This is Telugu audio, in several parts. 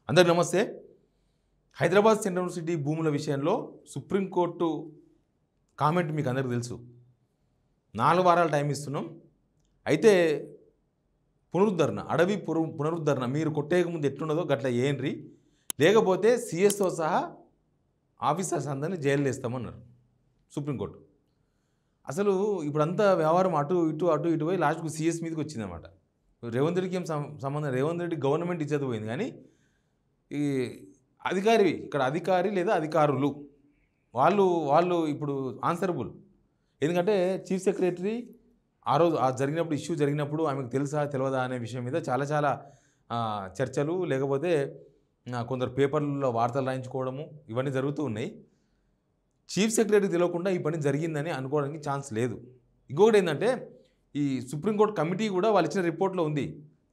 అందరికీ నమస్తే. హైదరాబాద్ సెంట్రల్ యూనివర్సిటీ భూముల విషయంలో సుప్రీంకోర్టు కామెంట్ మీకు అందరికీ తెలుసు. 4 వారాలు టైం ఇస్తున్నాం. అయితే పునరుద్ధరణ, అడవి పునరుద్ధరణ మీరు కొట్టేయక ముందు ఎట్లున్నదో గట్ల ఏండ్రి, లేకపోతే సిఎస్తో సహా ఆఫీసర్స్ అందరినీ జైలు వేస్తామన్నారు సుప్రీంకోర్టు. అసలు ఇప్పుడంతా వ్యవహారం అటు ఇటు పోయి లాస్ట్కు సిఎస్ మీదకి వచ్చిందన్నమాట. రేవంత్ రెడ్డికి ఏం సంబంధం, రేవంత్ రెడ్డి గవర్నమెంట్ ఇచ్చేది పోయింది, కానీ ఈ ఇక్కడ అధికారి లేదా అధికారులు వాళ్ళు ఇప్పుడు ఆన్సరబుల్. ఎందుకంటే చీఫ్ సెక్రటరీ ఆ రోజు జరిగినప్పుడు ఇష్యూ జరిగినప్పుడు ఆమెకు తెలుసా తెలియదా అనే విషయం మీద చాలా చర్చలు, లేకపోతే కొందరు పేపర్లలో వార్తలు రాయించుకోవడము ఇవన్నీ జరుగుతూ ఉన్నాయి. చీఫ్ సెక్రటరీకి తెలియకుండా ఈ పని జరిగిందని అనుకోవడానికి ఛాన్స్ లేదు. ఇంకొకటి ఏంటంటే ఈ సుప్రీంకోర్టు కమిటీ కూడా వాళ్ళు ఇచ్చిన రిపోర్ట్లో ఉంది,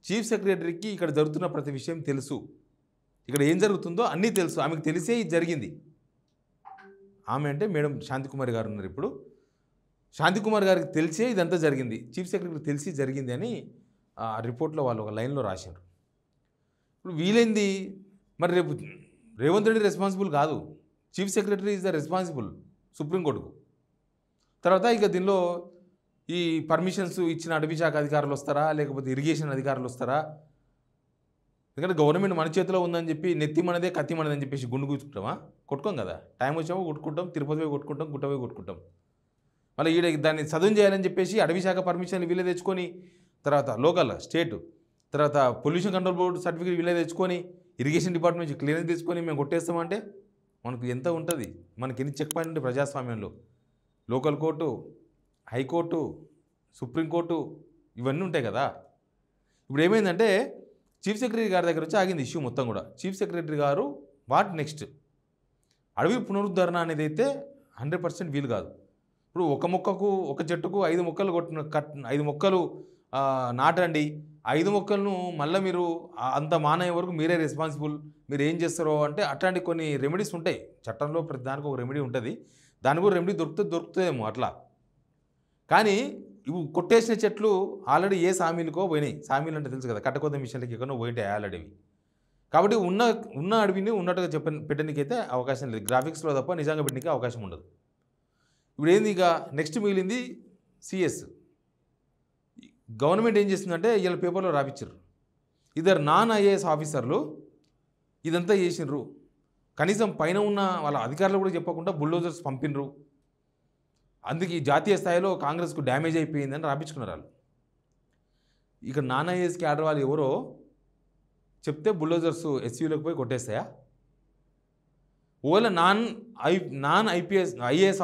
చీఫ్ సెక్రటరీకి ఇక్కడ జరుగుతున్న ప్రతి విషయం తెలుసు, ఇక్కడ ఏం జరుగుతుందో అన్నీ తెలుసు, ఆమెకు తెలిసే ఇది జరిగింది. ఆమె అంటే మేడం శాంతికుమారి గారు ఉన్నారు. ఇప్పుడు శాంతికుమార్ గారికి తెలిసే ఇదంతా జరిగింది, చీఫ్ సెక్రటరీకి తెలిసి జరిగింది అని ఆ రిపోర్ట్లో వాళ్ళు ఒక లైన్లో రాశారు. ఇప్పుడు వీలైంది మరి రేపు రేవంత్ రెడ్డి రెస్పాన్సిబుల్ కాదు, chief secretary is the responsible సుప్రీంకోర్టుకు. తర్వాత ఇక దీనిలో ఈ పర్మిషన్స్ ఇచ్చిన అటవీ శాఖ అధికారులు వస్తారా, లేకపోతే ఇరిగేషన్ అధికారులు వస్తారా? ఎందుకంటే గవర్నమెంట్ మన చేతిలో ఉందని చెప్పి నెత్తి మనదే కత్తి మనదే అని చెప్పేసి గుండు కూర్చుకుంటామా? కొట్టుకోం కదా, టైం వచ్చామో కొట్టుకుంటాం, తిరుపతి పోయి కొట్టుకుంటాం, గుట్ట పోయి కొట్టుకుంటాం. మళ్ళీ దాన్ని చదువు చేయాలని చెప్పేసి అటవీ శాఖ పర్మిషన్లు వీళ్ళే తెచ్చుకొని, తర్వాత లోకల్ స్టేట్, తర్వాత పొల్యూషన్ కంట్రోల్ బోర్డు సర్టిఫికేట్ వీళ్ళే తెచ్చుకొని, ఇరిగేషన్ డిపార్ట్మెంట్ నుంచి క్లియరెన్స్ తెచ్చుకొని మేము కొట్టేస్తామంటే మనకు ఎంత ఉంటుంది? మనకి ఎన్ని చెక్ పాయింట్ ఉంటాయి ప్రజాస్వామ్యంలో? లోకల్ కోర్టు, హైకోర్టు, సుప్రీంకోర్టు ఇవన్నీ ఉంటాయి కదా. ఇప్పుడు ఏమైందంటే చీఫ్ సెక్రటరీ గారి దగ్గర వచ్చి ఆగింది ఇష్యూ మొత్తం కూడా. చీఫ్ సెక్రటరీ గారు వాట్ నెక్స్ట్, అడవి పునరుద్ధరణ అనేది అయితే 100% వీలు కాదు. ఇప్పుడు ఒక మొక్కకు, ఒక చెట్టుకు 5 మొక్కలు 5 మొక్కలు నాటండి, 5 మొక్కలను మళ్ళీ మీరు అంత మానయ్యే వరకు మీరే రెస్పాన్సిబుల్, మీరు ఏం చేస్తారో అంటే అట్లాంటి కొన్ని రెమెడీస్ ఉంటాయి చట్టంలో. ప్రతి దానికి ఒక రెమెడీ ఉంటుంది, దానికి కూడా రెమెడీ దొరుకుతుందేమో అట్లా. కానీ ఇవి కొట్టేసిన చెట్లు ఆల్రెడీ ఏ సామీలకో పోయినాయి. సామీలు అంటే తెలుసు కదా, కట్టకొద్ద మిషన్లకి ఎక్కడో పోయింటాయి ఆల్రెడీ. కాబట్టి ఉన్న అడవిని ఉన్నట్టుగా పెట్టడానికైతే అవకాశం లేదు, గ్రాఫిక్స్లో తప్ప నిజంగా పెట్టడానికి అవకాశం ఉండదు. ఇప్పుడు ఏంది ఇక నెక్స్ట్ మిగిలింది సిఎస్. గవర్నమెంట్ ఏం చేస్తుందంటే వీళ్ళ పేపర్లో రాపిచ్చారు, ఇద్దరు నాన్ ఐఏఎస్ ఆఫీసర్లు ఇదంతా చేసినారు, కనీసం పైన ఉన్న వాళ్ళ అధికారులు కూడా చెప్పకుండా బుల్డోజర్స్ పంపినరు, అందుకే జాతీయ స్థాయిలో కాంగ్రెస్కు డ్యామేజ్ అయిపోయిందని రాపించుకున్నారు వాళ్ళు. ఇక్కడ నాన్ ఐఏఎస్ క్యాడర్ వాళ్ళు ఎవరో చెప్తే బుల్డోజర్స్ ఎస్యూలోకి పోయి కొట్టేస్తాయా? ఓలా నాన్ ఐఏఎస్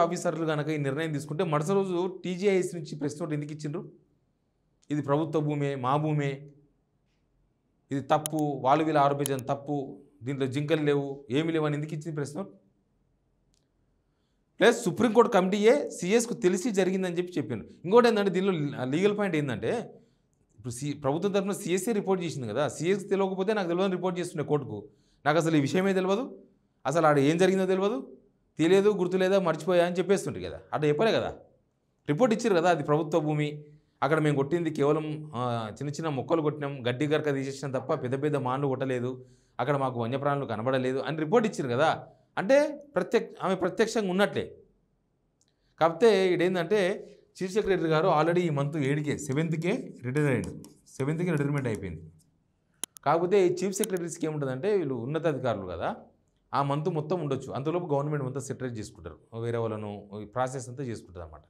ఆఫీసర్లు కనుక ఈ నిర్ణయం తీసుకుంటే మరుసటి రోజు టీజీఐఎస్ నుంచి ప్రెస్ నోట్ ఎందుకు ఇచ్చిండ్రు? ఇది ప్రభుత్వ భూమే, మా భూమే, ఇది తప్పు, వీళ్ళు ఆరోపించిన తప్పు, దీంట్లో జింకలు లేవు, ఏమి లేవు అని ఎందుకు ఇచ్చింది ప్రెస్ నోట్? ప్లస్ సుప్రీంకోర్టు కమిటీయే సిఎస్కు తెలిసి జరిగిందని చెప్పిండు. ఇంకోటి ఏంటంటే దీనిలో లీగల్ పాయింట్ ఏంటంటే ఇప్పుడు ప్రభుత్వం తరఫున సిఎస్ఏ రిపోర్ట్ చేసింది కదా, సిఎస్కి తెలియకపోతే నాకు తెలియదని రిపోర్ట్ చేస్తుండే కోర్టుకు, నాకు అసలు ఈ విషయమే తెలియదు, అసలు ఆడ ఏం జరిగిందో తెలియదు, గుర్తులేదా, మర్చిపోయా అని చెప్పేస్తుంటారు కదా. అట్లా చెప్పలే కదా, రిపోర్ట్ ఇచ్చారు కదా, అది ప్రభుత్వ భూమి, అక్కడ మేము కొట్టింది కేవలం చిన్న మొక్కలు కొట్టినాం, గడ్డి గరక తీసేసినాం తప్ప పెద్ద మాన్లు కొట్టలేదు, అక్కడ మాకు వన్యప్రాణులు కనబడలేదు అని రిపోర్ట్ ఇచ్చారు కదా. అంటే ఆమె ప్రత్యక్షంగా ఉన్నట్లే. కాకపోతే ఇదేంటంటే చీఫ్ సెక్రటరీ గారు ఆల్రెడీ ఈ మంత్ 7th రిటైర్మెంట్ అయిపోయింది. కాకపోతే ఈ చీఫ్ సెక్రటరీస్కి ఏముంటుందంటే వీళ్ళు ఉన్నతాధికారులు కదా, ఆ మంత్ మొత్తం ఉండొచ్చు, అంతలోపు గవర్నమెంట్ మొత్తం సెటరేట్ చేసుకుంటారు, వేరే వాళ్ళను ప్రాసెస్ అంతా చేసుకుంటారు అన్నమాట.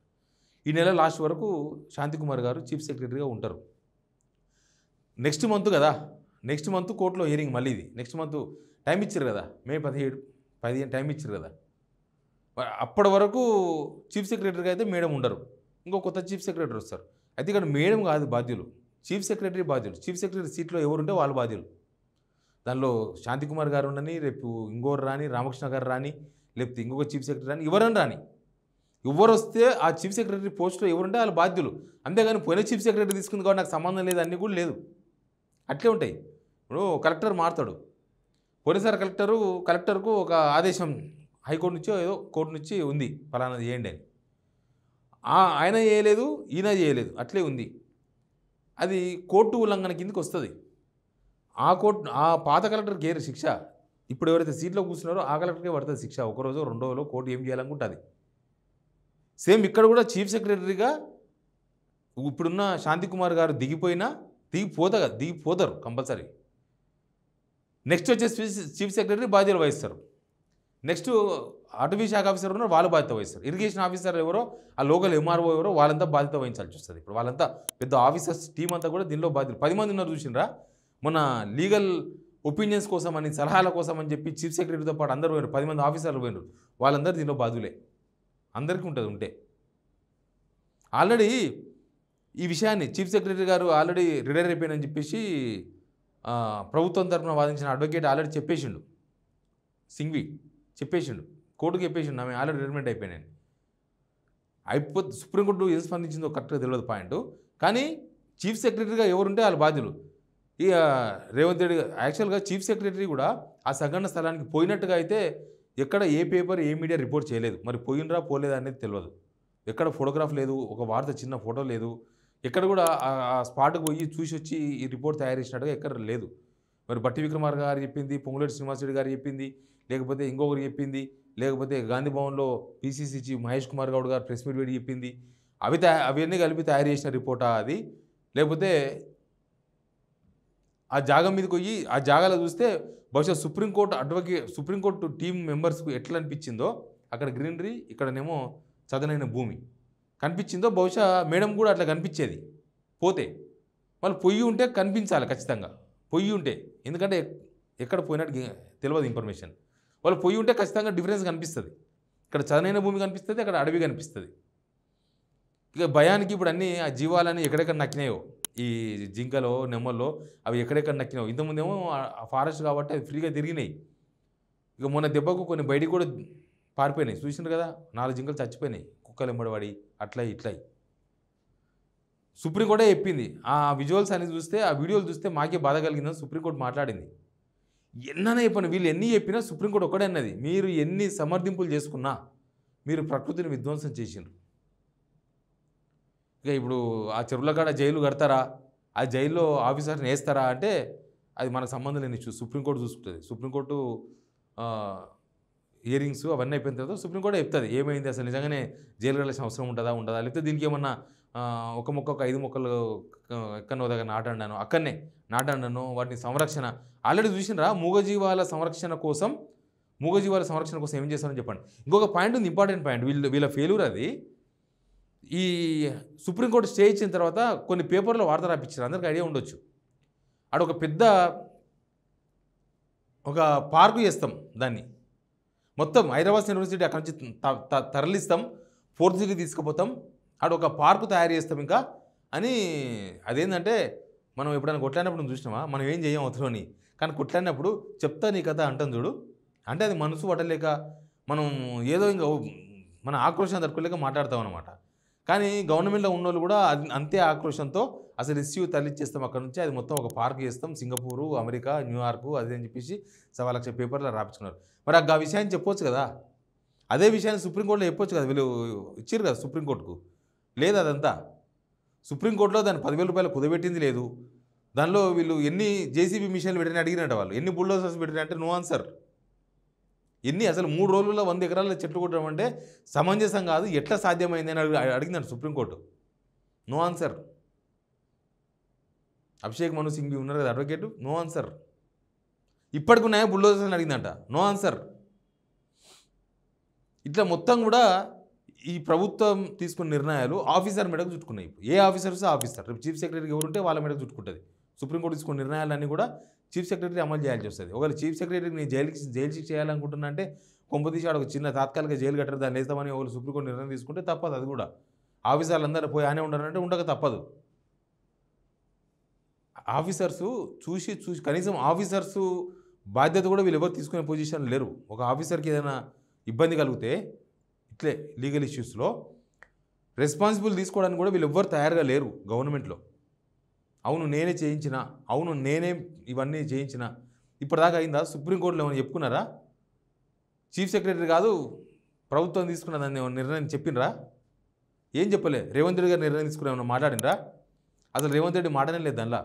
ఈ నెల లాస్ట్ వరకు శాంతికుమార్ గారు చీఫ్ సెక్రటరీగా ఉంటారు. నెక్స్ట్ మంత్ కదా, నెక్స్ట్ మంత్ కోర్టులో హియరింగ్ మళ్ళీ ఇది. నెక్స్ట్ మంత్ టైం ఇచ్చారు కదా, మే 17 టైం ఇచ్చారు కదా, అప్పటి వరకు చీఫ్ సెక్రటరీగా అయితే మేడం ఉండరు, ఇంకో కొత్త చీఫ్ సెక్రటరీ వస్తారు. అయితే ఇక్కడ మేడం కాదు బాధ్యులు, చీఫ్ సెక్రటరీ బాధ్యులు. చీఫ్ సెక్రటరీ సీట్లో ఎవరుంటే వాళ్ళు బాధ్యులు. దానిలో శాంతికుమార్ గారు ఉండని, రేపు ఇంకోరు రాని, రామకృష్ణ గారు రాని, లేకపోతే ఇంకొక చీఫ్ సెక్రటరీ రాని, ఎవరని రాని, ఎవరు వస్తే ఆ చీఫ్ సెక్రటరీ పోస్ట్లో ఎవరుంటే వాళ్ళు బాధ్యులు. అంతేగాని పోయిన చీఫ్ సెక్రటరీ తీసుకుంది కాబట్టి నాకు సంబంధం లేదు అన్నీ కూడా లేదు, అట్లే ఉంటాయి. ఇప్పుడు కలెక్టర్ మారుతాడు, పోయినసారి కలెక్టర్కు ఒక ఆదేశం హైకోర్టు నుంచో ఏదో కోర్టు నుంచి ఉంది, ఫలానాది చేయండి అని, ఆయన చేయలేదు, ఈయన చేయలేదు, అట్లే ఉంది. అది కోర్టు ఉల్లంఘన కిందకి వస్తుంది. ఆ పాత కలెక్టర్కి ఏరు శిక్ష. ఇప్పుడు ఎవరైతే సీట్లో కూర్చున్నారో ఆ కలెక్టర్కే పడుతుంది శిక్ష. ఒక రోజో, 2 రోజులో కోర్టు ఏం చేయాలనుకుంటుంది. సేమ్ ఇక్కడ కూడా చీఫ్ సెక్రటరీగా ఇప్పుడున్న శాంతికుమార్ గారు దిగిపోతారు కంపల్సరీ. నెక్స్ట్ వచ్చేసి చీఫ్ సెక్రటరీ బాధ్యతలు వహిస్తారు. నెక్స్ట్ అటవీ శాఖ ఆఫీసర్ ఉన్నారు, వాళ్ళు బాధ్యత వహిస్తారు. ఇరిగేషన్ ఆఫీసర్ ఎవరో, ఆ లోకల్ ఎంఆర్ఓ ఎవరో వాళ్ళంతా బాధ్యత వహించాల్సి వస్తుంది. ఇప్పుడు వాళ్ళంతా పెద్ద ఆఫీసర్స్ టీం అంతా కూడా దీనిలో బాధ్యత. 10 మంది ఉన్నారు చూసినరా. మొన్న లీగల్ ఒపీనియన్స్ కోసం అని, సలహాల కోసం అని చెప్పి చీఫ్ సెక్రటరీతో పాటు అందరూ పోయినారు. 10 మంది ఆఫీసర్లు పోయినారు. వాళ్ళందరూ దీనిలో బాధ్యులే. అందరికీ ఉంటుంది ఉంటే. ఆల్రెడీ ఈ విషయాన్ని చీఫ్ సెక్రటరీ గారు ఆల్రెడీ రిటైర్ అయిపోయినని చెప్పేసి ప్రభుత్వం తరఫున వాదించిన అడ్వకేట్ ఆల్రెడీ చెప్పేసిండు. సింఘ్వి చెప్పేసిండు, కోర్టుకు చెప్పేసిండు, ఆమె ఆల్రెడీ రిటైర్మెంట్ అయిపోయినాను. సుప్రీంకోర్టు ఏం స్పందించిందో కరెక్ట్గా తెలియదు పాయింట్. కానీ చీఫ్ సెక్రటరీగా ఎవరుంటే వాళ్ళు బాధ్యులు. ఇక రేవంత్ రెడ్డి యాక్చువల్గా చీఫ్ సెక్రటరీ కూడా ఆ సంఘటన స్థలానికి పోయినట్టుగా అయితే ఎక్కడ ఏ పేపర్ ఏ మీడియా రిపోర్ట్ చేయలేదు. మరి పోయినరా పోలేదా అనేది తెలియదు. ఎక్కడ ఫోటోగ్రాఫ్ లేదు, ఒక వార్త చిన్న ఫోటో లేదు, ఎక్కడ కూడా ఆ స్పాట్కి పోయి చూసి వచ్చి ఈ రిపోర్ట్ తయారు చేసినట్టుగా ఎక్కడ లేదు. మరి బట్టి విక్రమార్క గారు చెప్పింది, పొంగులేటి శ్రీనివాసరెడ్డి గారు చెప్పింది, లేకపోతే ఇంకొకరు చెప్పింది, లేకపోతే గాంధీ భవన్లో పీసీసీ చీఫ్ మహేష్ కుమార్ గౌడ్ గారు ప్రెస్ మీట్ పెట్టి చెప్పింది, అవన్నీ కలిపి తయారు చేసిన రిపోర్టా అది? లేకపోతే ఆ జాగా మీదకి పోయి ఆ జాగాలో చూస్తే బహుశా సుప్రీంకోర్టు టీం మెంబర్స్కు ఎట్లా అనిపించిందో, అక్కడ గ్రీనరీ, ఇక్కడనేమో చదునైన భూమి కనిపించిందో, బహుశా మేడం కూడా అట్లా కనిపించేది. పోతే వాళ్ళు పొయ్యి ఉంటే కనిపించాలి ఖచ్చితంగా, పొయ్యి ఉంటే. ఎందుకంటే ఎక్కడ పోయినట్టు తెలియదు ఇన్ఫర్మేషన్. వాళ్ళు పొయ్యి ఉంటే ఖచ్చితంగా డిఫరెన్స్ కనిపిస్తుంది. ఇక్కడ చదునైన భూమి కనిపిస్తుంది, అక్కడ అడవి కనిపిస్తుంది. ఇక భయానికి ఇప్పుడు అన్నీ ఆ జీవాలని ఎక్కడెక్కడ నక్కినాయో, ఈ జింకలో నెమ్మల్లో అవి ఎక్కడెక్కడ నక్కినాయో. ఇంతకుముందేమో ఆ ఫారెస్ట్ కాబట్టి అవి ఫ్రీగా తిరిగినాయి. ఇక మొన్న దెబ్బకు కొన్ని బయటికి కూడా పారిపోయినాయి. చూసినారు కదా, 4 జింకలు చచ్చిపోయినాయి కుక్కలు ఎంబడబడి, అట్లా ఇట్లా. సుప్రీంకోర్టే చెప్పింది. ఆ విజువల్స్ అనేది చూస్తే, ఆ వీడియోలు చూస్తే మాకే బాధ కలిగిందని సుప్రీంకోర్టు మాట్లాడింది. ఎన్నైనా చెప్పండి, వీళ్ళు ఎన్ని చెప్పినా సుప్రీంకోర్టు ఒకటే అన్నది, మీరు ఎన్ని సమర్థింపులు చేసుకున్నా మీరు ప్రకృతిని విధ్వంసం చేసిండ్రు. ఇక ఇప్పుడు ఆ చెరువుల కాడ జైలు కడతారా, ఆ జైల్లో ఆఫీసర్ని వేస్తారా అంటే అది మనకు సంబంధం లేని ఇష్యూ. సుప్రీంకోర్టు చూసుకుంటుంది. సుప్రీంకోర్టు హియరింగ్స్ అవన్నీ అయిపోయిన తర్వాత సుప్రీంకోర్టు చెప్తుంది ఏమైంది, అసలు నిజంగానే జైలు వెళ్ళాల్సిన అవసరం ఉంటుందా, లేకపోతే దీనికి ఏమన్నా ఒక మొక్క ఒక 5 మొక్కలు ఎక్కడో దగ్గర అక్కడనే నాటండాను, వాటిని సంరక్షణ ఆల్రెడీ చూసినరా. మూగజీవాల సంరక్షణ కోసం ఏం చేస్తారని చెప్పండి. ఇంకొక పాయింట్ ఉంది, ఇంపార్టెంట్ పాయింట్. వీళ్ళ ఫెయిల్యూర్ అది. ఈ సుప్రీంకోర్టు స్టే ఇచ్చిన తర్వాత కొన్ని పేపర్లో వార్త రాపించారు, అందరికీ ఐడియా ఉండొచ్చు. ఆడ ఒక పార్కు చేస్తాం, దాన్ని మొత్తం హైదరాబాద్ యూనివర్సిటీ అక్కడి నుంచి తరలిస్తాం, 4th సిటీకి తీసుకుపోతాం, ఆడ ఒక పార్కు తయారు చేస్తాం ఇంకా అని. అదేంటంటే మనం ఎప్పుడైనా కొట్లాడినప్పుడు చూసినామా, మనం ఏం చేయం అవతలని, కానీ కొట్లాడినప్పుడు చెప్తా నీ కథ అంటాం చూడు. అంటే అది మనసు పట్టలేక మనం ఏదో ఇంకా మన ఆక్రోషం తట్టుకోలేక మాట్లాడతాం అనమాట. కానీ గవర్నమెంట్లో ఉన్నోళ్ళు కూడా అంతే ఆక్రోషంతో అసలు ఇష్యూ తరలిచ్చేస్తాం అక్కడ నుంచి, అది మొత్తం ఒక పార్క్ చేస్తాం, సింగపూరు, అమెరికా, న్యూయార్కు అదే అని చెప్పేసి 1,00,000 పేపర్లో రాపించుకున్నారు. మరి ఆ విషయాన్ని చెప్పొచ్చు కదా, అదే విషయాన్ని సుప్రీంకోర్టులో చెప్పొచ్చు కదా. వీళ్ళు ఇచ్చారు కదా సుప్రీంకోర్టుకు, లేదు అదంతా. సుప్రీంకోర్టులో దాన్ని 10,000 రూపాయలు కుదబెట్టింది లేదు. దానిలో వీళ్ళు ఎన్ని జేసీబీ మిషన్లు పెట్టిన అడిగినట్టు, వాళ్ళు ఎన్ని బుల్డోజర్స్ పెట్టిన అంటే నో ఆన్సర్. అసలు 3 రోజుల్లో 100 ఎకరాల చెట్లు కొట్టడం అంటే సమంజసం కాదు, ఎట్లా సాధ్యమైంది అని అడిగిందంట supreme court. No answer. Abhishek Manu Singhvi ఉన్నారు కదా అడ్వకేటు, నో ఆన్సర్. ఇప్పటికున్నాయా బుల్డోజర్స్ అని అడిగిందంట, నో ఆన్సర్. ఇట్లా మొత్తం కూడా ఈ ప్రభుత్వం తీసుకున్న నిర్ణయాలు ఆఫీసర్ మెడకు చుట్టుకున్నాయి. ఏ ఆఫీసర్స్ ఆఫీసర్, రేపు చీఫ్ సెక్రటరీకి ఎవరుంటే వాళ్ళ మెడకు చుట్టుకుంటుంది. సుప్రీంకోర్టు తీసుకున్న నిర్ణయాలన్నీ కూడా చీఫ్ సెక్రటరీ అమలు చేయాల్సి వస్తుంది. ఒకవేళ చీఫ్ సెక్రటరీకి నేను జైలు శిక్ష చేయాలనుకుంటున్నా అంటే కొంపతీసి ఒక చిన్న తాత్కాలిక జైలు కట్టారు, దాన్ని వేస్తామని ఒకరు సుప్రీంకోర్టు నిర్ణయం తీసుకుంటే తప్పదు. అది కూడా ఆఫీసర్లు అందరూ పోయి ఆనే ఉండాలంటే ఉండక తప్పదు. ఆఫీసర్సు చూసి కనీసం ఆఫీసర్సు బాధ్యత కూడా వీళ్ళు ఎవరు తీసుకునే పొజిషన్ లేరు. ఒక ఆఫీసర్కి ఏదైనా ఇబ్బంది కలిగితే ఇట్లే లీగల్ ఇష్యూస్లో రెస్పాన్సిబుల్ తీసుకోవడానికి కూడా వీళ్ళు ఎవ్వరు తయారుగా లేరు గవర్నమెంట్లో. అవును నేనే చేయించిన, అవును నేనే ఇవన్నీ చేయించిన, ఇప్పటిదాకా అయిందా? సుప్రీంకోర్టులో ఏమైనా చెప్పుకున్నారా? చీఫ్ సెక్రటరీ కాదు ప్రభుత్వం తీసుకున్న దాన్ని నిర్ణయం చెప్పినరా? ఏం చెప్పలే. రేవంత్ రెడ్డి గారు నిర్ణయం తీసుకుని ఏమన్నా మాట్లాడినరా? అసలు రేవంత్ రెడ్డి మాటనే లేదు దానిలో.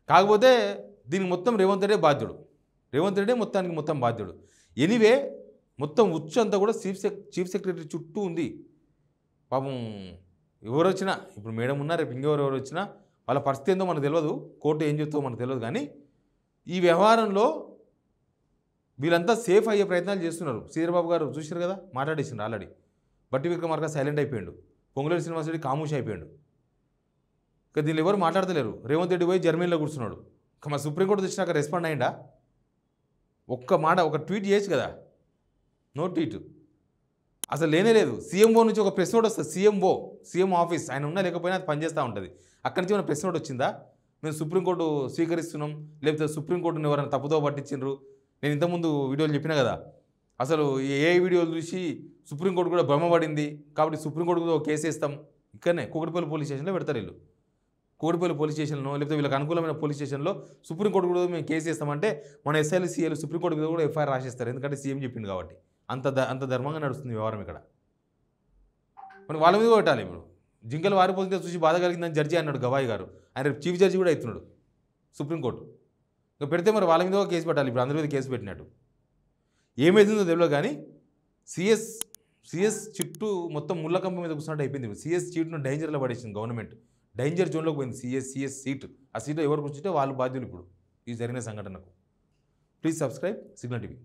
కాకపోతే దీనికి మొత్తం రేవంత్ రెడ్డి బాధ్యుడు. రేవంత్ రెడ్డి మొత్తం బాధ్యుడు. ఎనీవే మొత్తం ఉచ్చు అంతా కూడా చీఫ్ సెక్రటరీ చుట్టూ ఉంది. పాపం ఎవరు వచ్చినా, ఇప్పుడు మేడం ఉన్నా, రేపు ఇంకెవరు వచ్చినా వాళ్ళ పరిస్థితి ఏందో మనకు తెలియదు, కోర్టు ఏం చెప్తుందో మనకు తెలియదు. కానీ ఈ వ్యవహారంలో వీళ్ళంతా సేఫ్ అయ్యే ప్రయత్నాలు చేస్తున్నారు. శ్రీధర్బాబు గారు చూశారు కదా, మాట్లాడేసిండ్రు ఆల్రెడీ. బట్టి విక్రమార్క సైలెంట్ అయిపోయాడు, పొంగులేటి శ్రీనివాసరెడ్డి ఖామోష్ అయిపోయాడు. ఇక దీనిలో ఎవరు మాట్లాడతలేరు. రేవంత్ రెడ్డి పోయి జర్మనీలో కూర్చున్నాడు. మా సుప్రీంకోర్టు తెచ్చినాక రెస్పాండ్ అయ్యిందా? ఒక్క మాట, ఒక ట్వీట్ చేయొచ్చు కదా, నో ట్వీట్. అసలు లేనే లేదు. సీఎంఓ నుంచి ఒక ప్రెస్ నోట్ వస్తుంది. సీఎం ఆఫీస్ ఆయన ఉన్నా లేకపోయినా అది పనిచేస్తూ ఉంటుంది. అక్కడి నుంచి ఏమైనా ప్రెస్ నోట్ వచ్చిందా? మేము సుప్రీంకోర్టు స్వీకరిస్తున్నాం, లేకపోతే సుప్రీంకోర్టుని ఎవరైనా తప్పుదో పట్టించిండ్రు. నేను ఇంతకుముందు వీడియోలు చెప్పినా కదా, అసలు ఏ వీడియోలు చూసి సుప్రీంకోర్టు కూడా భ్రమపడింది కాబట్టి సుప్రీంకోర్టు కూడా ఒక కేసు వేస్తాం. ఇక్కడనే కూకట్పల్లి పోలీస్ స్టేషన్లో పెడతారు వీళ్ళు. కూకట్పల్లి పోలీస్ స్టేషన్లో లేకపోతే వీళ్ళకి అనుకూలమైన పోలీస్ స్టేషన్లో సుప్రీంకోర్టు కూడా మేము కేసు వేస్తామంటే మన ఎస్ఐలు సీఏలు సుప్రీంకోర్టు మీద కూడా ఎఫ్ఐఆర్ రాసేస్తారు. ఎందుకంటే సీఎం చెప్పింది కాబట్టి. అంత ధర్మంగా నడుస్తుంది వ్యవహారం ఇక్కడ. మరి వాళ్ళ మీద పెట్టాలి. ఇప్పుడు జింకలు వారిపోతుంటే చూసి బాధ కలిగిందని జడ్జి అన్నాడు గవాయి గారు. ఆయన రేపు చీఫ్ జడ్జి కూడా అవుతున్నాడు సుప్రీంకోర్టు. ఇక పెడితే మరి వాళ్ళ మీద కేసు పెట్టాలి. ఇప్పుడు అందరి మీద కేసు పెట్టినట్టు ఏమైతుందో తెలియదు. కానీ సిఎస్ చుట్టూ మొత్తం ముళ్ళకంప మీద కూర్చున్నట్టు అయిపోయింది. సిఎస్ సీట్ను డేంజర్లో పడేసింది గవర్నమెంట్. డేంజర్ జోన్లోకి పోయింది సిఎస్ సీటు. ఆ సీట్లో ఎవరు కూర్చుంటే వాళ్ళు బాధ్యులు ఇప్పుడు ఈ జరిగిన సంఘటనకు. Please subscribe signal TV.